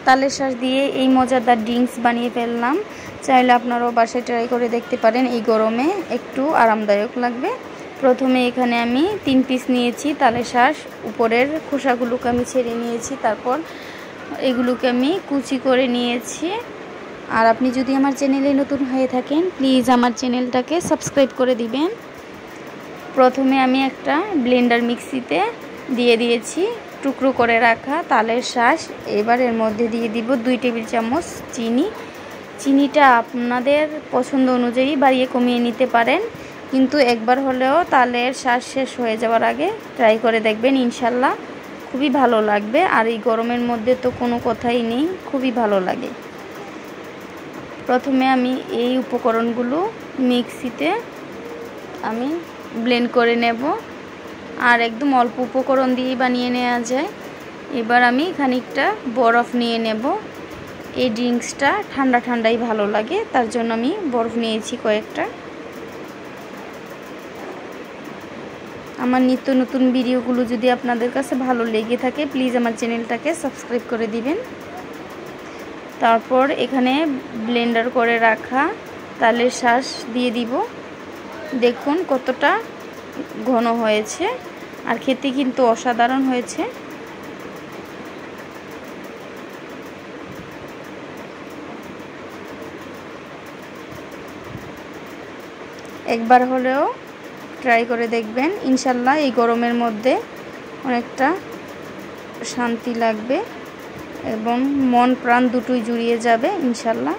তালের শাঁস দিয়ে এই মজাদার ড্রিঙ্কস বানিয়ে ফেললাম। চাইলে আপনারাও বাসায় ট্রাই করে দেখতে পারেন। এই গরমে একটু আরামদায়ক লাগবে। প্রথমে এখানে আমি 3 পিস নিয়েছি তালের শাঁস। উপরের খোসাগুলোকে আমি ছেড়ে নিয়েছি, তারপর এগুলোকে আমি কুচি করে নিয়েছি। আর আপনি যদি আমার চ্যানেলে নতুন হয়ে থাকেন প্লিজ আমার চ্যানেলটাকে সাবস্ক্রাইব করে দিবেন। প্রথমে আমি একটা ব্লেন্ডার মিক্সিতে দিয়ে দিয়েছি টুকরো করে রাখা তালের শাঁস। এবার এর মধ্যে দিয়ে দিব 2 টেবিল চামচ চিনি। চিনিটা আপনাদের পছন্দ অনুযায়ী বাড়িয়ে কমিয়ে নিতে পারেন, কিন্তু একবার হলেও তালের শাঁস শেষ হয়ে যাওয়ার আগে ট্রাই করে দেখবেন, ইনশাল্লাহ খুবই ভালো লাগবে। আর এই গরমের মধ্যে তো কোনো কথাই নেই, খুবই ভালো লাগে। প্রথমে আমি এই উপকরণগুলো মিক্সিতে আমি ব্লেন্ড করে নেব। আর একদম অল্প উপকরণ দিয়েই বানিয়ে নেওয়া যায়। এবার আমি খানিকটা বরফ নিয়ে নেব। এই ড্রিঙ্কসটা ঠান্ডা ঠান্ডাই ভালো লাগে, তার জন্য আমি বরফ নিয়েছি কয়েকটা। আমার নিত্য নতুন ভিডিওগুলো যদি আপনাদের কাছে ভালো লেগে থাকে প্লিজ আমার চ্যানেলটাকে সাবস্ক্রাইব করে দিবেন। তারপর এখানে ব্লেন্ডার করে রাখা তালের শাঁস দিয়ে দিব। দেখুন কতটা ঘন হয়েছে, আর খেতে কিন্তু অসাধারণ হয়েছে। একবার হলেও ট্রাই করে দেখবেন, ইনশাল্লাহ এই গরমের মধ্যে অনেকটা শান্তি লাগবে এবং মন প্রাণ দুটোই জুড়িয়ে যাবে ইনশাল্লাহ।